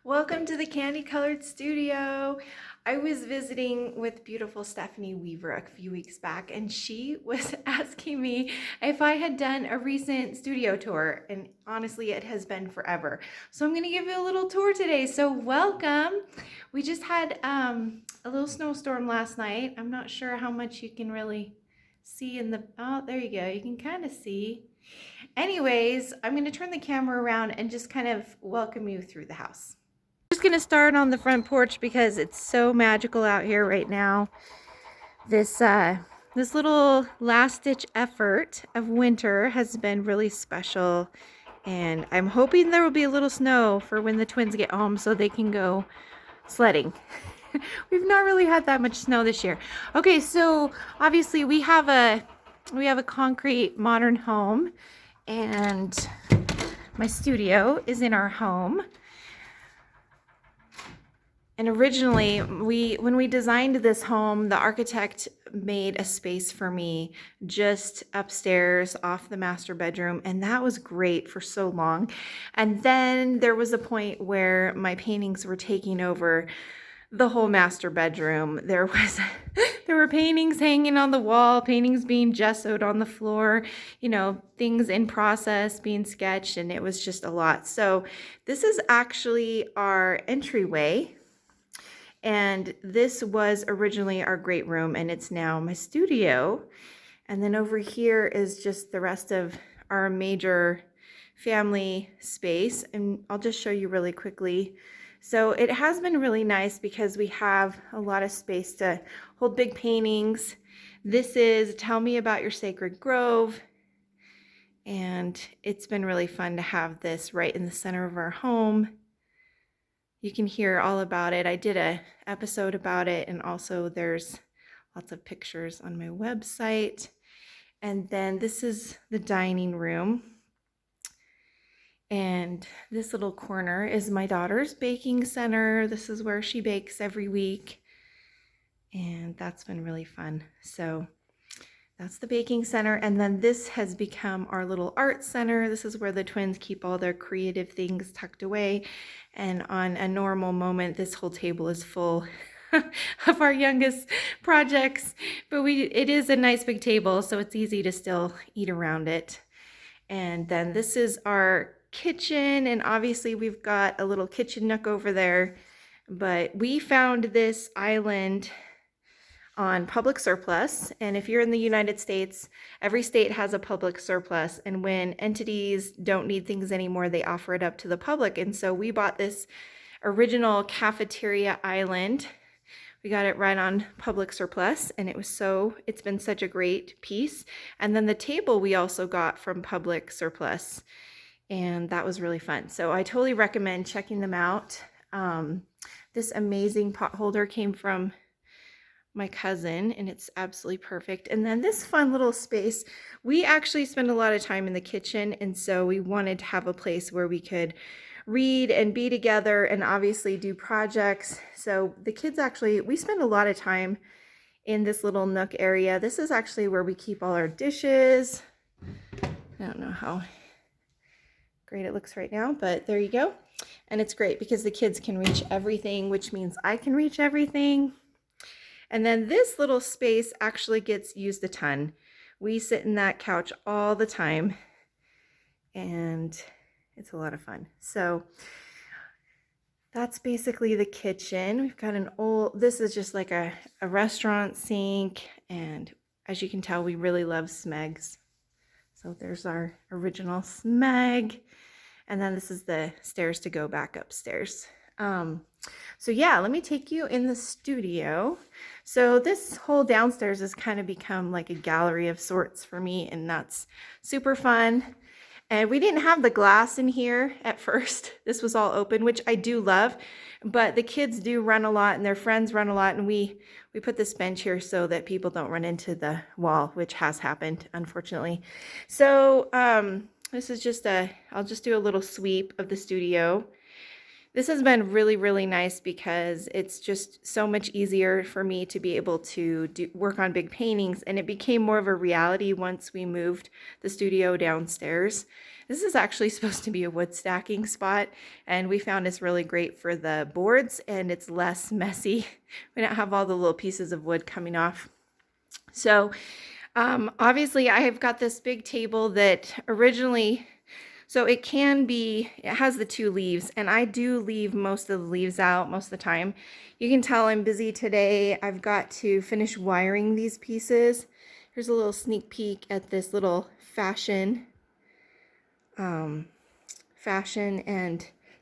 Welcome to the Candy Colored Studio. I was visiting with beautiful Stephanie Weaver a few weeks back, and she was asking me if I had done a recent studio tour, and honestly, it has been forever. So I'm going to give you a little tour today. So welcome. We just had a little snowstorm last night. I'm not sure how much you can really see in the, oh, there you go. You can kind of see. Anyways, I'm going to turn the camera around and just kind of welcome you through the house. Just gonna start on the front porch because it's so magical out here right now. This little last-ditch effort of winter has been really special, and I'm hoping there will be a little snow for when the twins get home so they can go sledding. We've not really had that much snow this year. Okay, so obviously we have a concrete modern home, and my studio is in our home. And originally, when we designed this home, the architect made a space for me just upstairs off the master bedroom, and that was great for so long. And then there was a point where my paintings were taking over the whole master bedroom. There were paintings hanging on the wall, paintings being gessoed on the floor, you know, things in process being sketched, and it was just a lot. So this is actually our entryway. And this was originally our great room, and it's now my studio. And then over here is just the rest of our major family space. And I'll just show you really quickly. So it has been really nice because we have a lot of space to hold big paintings. This is Tell Me About Your Sacred Grove. And it's been really fun to have this right in the center of our home. You can hear all about it. I did an episode about it, and also there's lots of pictures on my website. And then this is the dining room. And this little corner is my daughter's baking center. This is where she bakes every week. And that's been really fun. So that's the baking center. And then this has become our little art center. This is where the twins keep all their creative things tucked away. And on a normal moment, this whole table is full of our youngest projects. But it is a nice big table, so it's easy to still eat around it. And then this is our kitchen. And obviously we've got a little kitchen nook over there. But we found this island on public surplus, and if you're in the United States, every state has a public surplus, and when entities don't need things anymore, they offer it up to the public. And so we bought this original cafeteria island. We got it right on public surplus, and it's been such a great piece. And then the table we also got from public surplus, and that was really fun. So I totally recommend checking them out. This amazing pot holder came from my cousin, and it's absolutely perfect. And then this fun little space, we actually spend a lot of time in the kitchen, and so we wanted to have a place where we could read and be together and obviously do projects. So the kids we spend a lot of time in this little nook area. This is actually where we keep all our dishes. I don't know how great it looks right now, but there you go. And it's great because the kids can reach everything, which means I can reach everything. And then this little space actually gets used a ton. We sit in that couch all the time, and it's a lot of fun. So that's basically the kitchen. We've got this is just like a restaurant sink, and as you can tell, we really love Smegs. So there's our original Smeg, and then this is the stairs to go back upstairs. So yeah, let me take you in the studio. So this whole downstairs has kind of become like a gallery of sorts for me, and that's super fun. And we didn't have the glass in here at first. This was all open, which I do love, but the kids do run a lot and their friends run a lot, and we put this bench here so that people don't run into the wall, which has happened, unfortunately. So this is just I'll just do a little sweep of the studio. This has been really, really nice because it's just so much easier for me to be able to work on big paintings, and it became more of a reality once we moved the studio downstairs. This is actually supposed to be a wood stacking spot, and we found it's really great for the boards, and it's less messy. We don't have all the little pieces of wood coming off. So obviously I have got this big table that originally, so it has the 2 leaves, and I do leave most of the leaves out most of the time. You can tell I'm busy today. I've got to finish wiring these pieces. Here's a little sneak peek at this little fashion and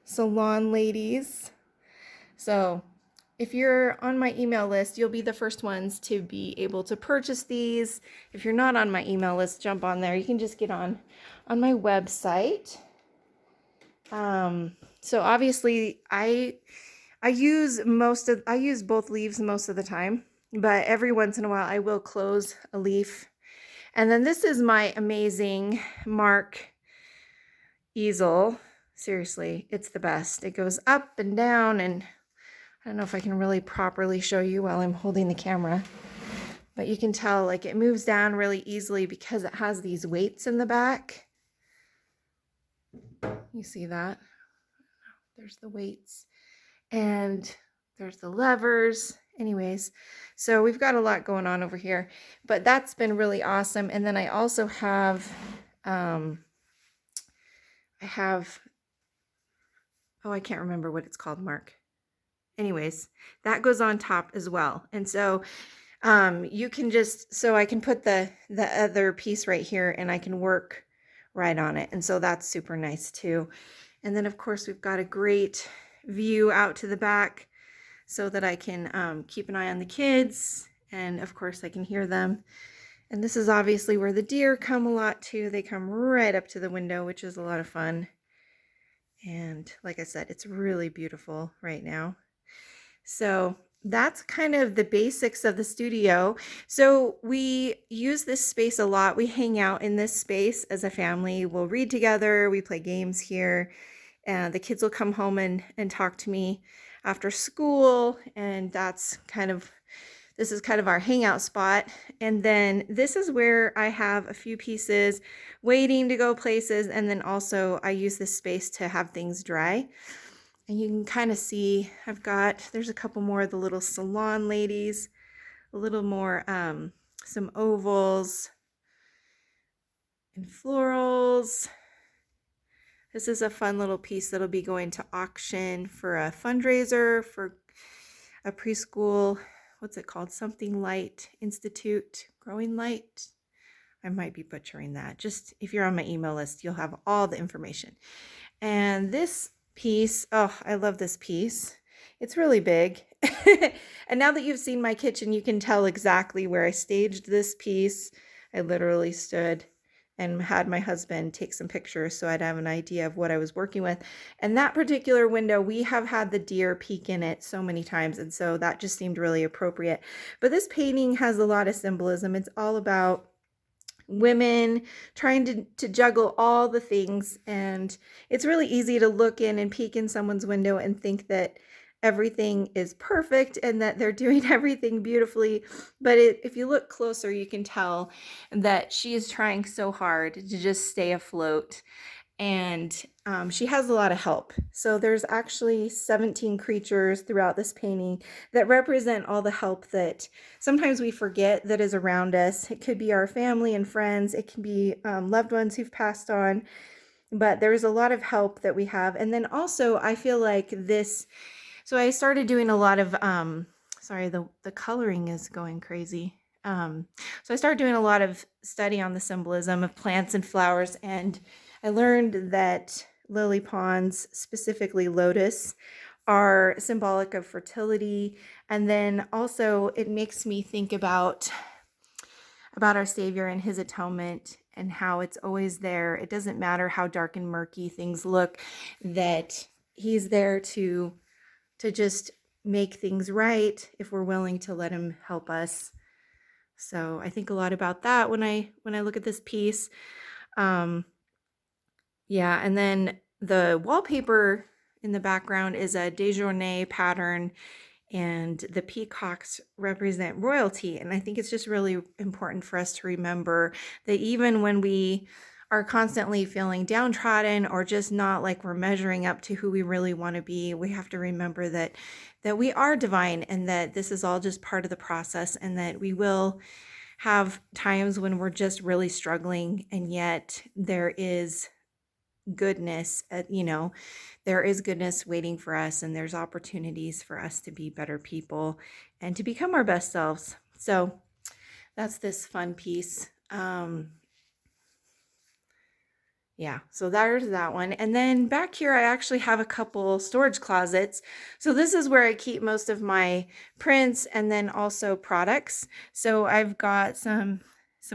salon ladies. So if you're on my email list, you'll be the first ones to be able to purchase these. If you're not on my email list, jump on there. You can just get on my website. So obviously I use both leaves most of the time, but every once in a while I will close a leaf. And then this is my amazing Mark easel. Seriously, it's the best. It goes up and down, and I don't know if I can really properly show you while I'm holding the camera, but you can tell like it moves down really easily because it has these weights in the back. You see that? There's the weights and there's the levers. Anyways, so we've got a lot going on over here, but that's been really awesome. And then I also have, oh, I can't remember what it's called, Mark. Anyways, that goes on top as well. And so you can so I can put the other piece right here and I can work right on it. And so that's super nice too. And then of course we've got a great view out to the back so that I can keep an eye on the kids, and of course I can hear them. And this is obviously where the deer come a lot too. They come right up to the window, which is a lot of fun. And like I said, it's really beautiful right now. So that's kind of the basics of the studio. So we use this space a lot. We hang out in this space as a family. We'll read together. We play games here. And the kids will come home and talk to me after school. And this is kind of our hangout spot. And then this is where I have a few pieces waiting to go places. And then also I use this space to have things dry. And you can kind of see there's a couple more of the little salon ladies, a little more, some ovals and florals. This is a fun little piece that'll be going to auction for a fundraiser for a preschool. What's it called? Something Light Institute, Growing Light. I might be butchering that. Just if you're on my email list, you'll have all the information. And this piece, oh, I love this piece. It's really big. And now that you've seen my kitchen, you can tell exactly where I staged this piece. I literally stood and had my husband take some pictures so I'd have an idea of what I was working with. And that particular window, we have had the deer peek in it so many times, and so that just seemed really appropriate. But this painting has a lot of symbolism. It's all about women trying to juggle all the things, and it's really easy to look in and peek in someone's window and think that everything is perfect and that they're doing everything beautifully. But if you look closer, you can tell that she is trying so hard to just stay afloat. And she has a lot of help. So there's actually 17 creatures throughout this painting that represent all the help that sometimes we forget that is around us. It could be our family and friends. It can be loved ones who've passed on. But there's a lot of help that we have. And then also I feel like this, so I started doing a lot of, sorry, the coloring is going crazy. So I started doing a lot of study on the symbolism of plants and flowers, and I learned that lily ponds, specifically lotus, are symbolic of fertility. And then also it makes me think about our Savior and his atonement and how it's always there. It doesn't matter how dark and murky things look, that he's there to just make things right if we're willing to let him help us. So I think a lot about that when I look at this piece. Yeah, and then the wallpaper in the background is a déjeuner pattern, and the peacocks represent royalty. And I think it's just really important for us to remember that even when we are constantly feeling downtrodden or just not like we're measuring up to who we really want to be, we have to remember that we are divine, and that this is all just part of the process, and that we will have times when we're just really struggling, and yet there is goodness, there is goodness waiting for us, and there's opportunities for us to be better people and to become our best selves. So that's this fun piece. Yeah, so there's that one. And then back here, I actually have a couple storage closets. So this is where I keep most of my prints and then also products. So I've got some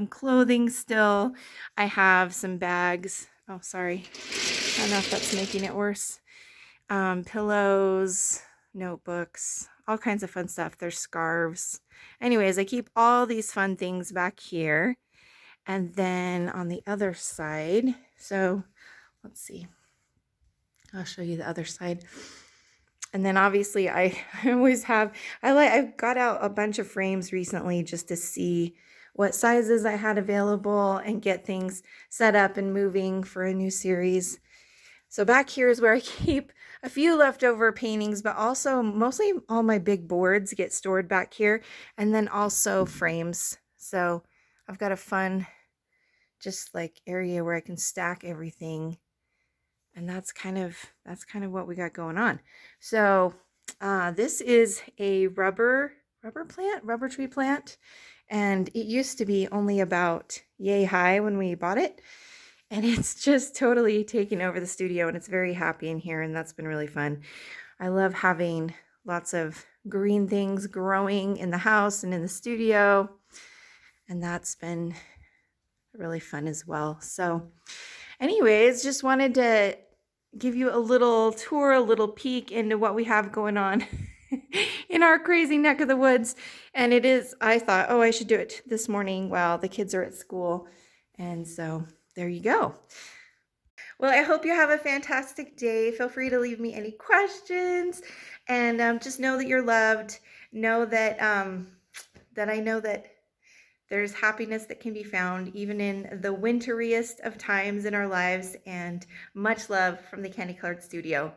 clothing still. I have some bags. Oh, sorry. I don't know if that's making it worse. Pillows, notebooks, all kinds of fun stuff. There's scarves. Anyways, I keep all these fun things back here. And then on the other side, so let's see, I'll show you the other side. And then obviously I always have, I got out a bunch of frames recently just to see what sizes I had available and get things set up and moving for a new series. So back here is where I keep a few leftover paintings, but also mostly all my big boards get stored back here, and then also frames. So I've got a fun just like area where I can stack everything, and that's kind of what we got going on. So this is a rubber tree plant, and it used to be only about yay high when we bought it, and it's just totally taken over the studio, and it's very happy in here, and that's been really fun. I love having lots of green things growing in the house and in the studio, and that's been really fun as well. So anyways, just wanted to give you a little tour, a little peek into what we have going on in our crazy neck of the woods. And it is, I thought, oh, I should do it this morning while the kids are at school. And so there you go. Well, I hope you have a fantastic day. Feel free to leave me any questions, and just know that you're loved. Know that I know that there's happiness that can be found even in the winteriest of times in our lives, and much love from the Candy Colored Studio.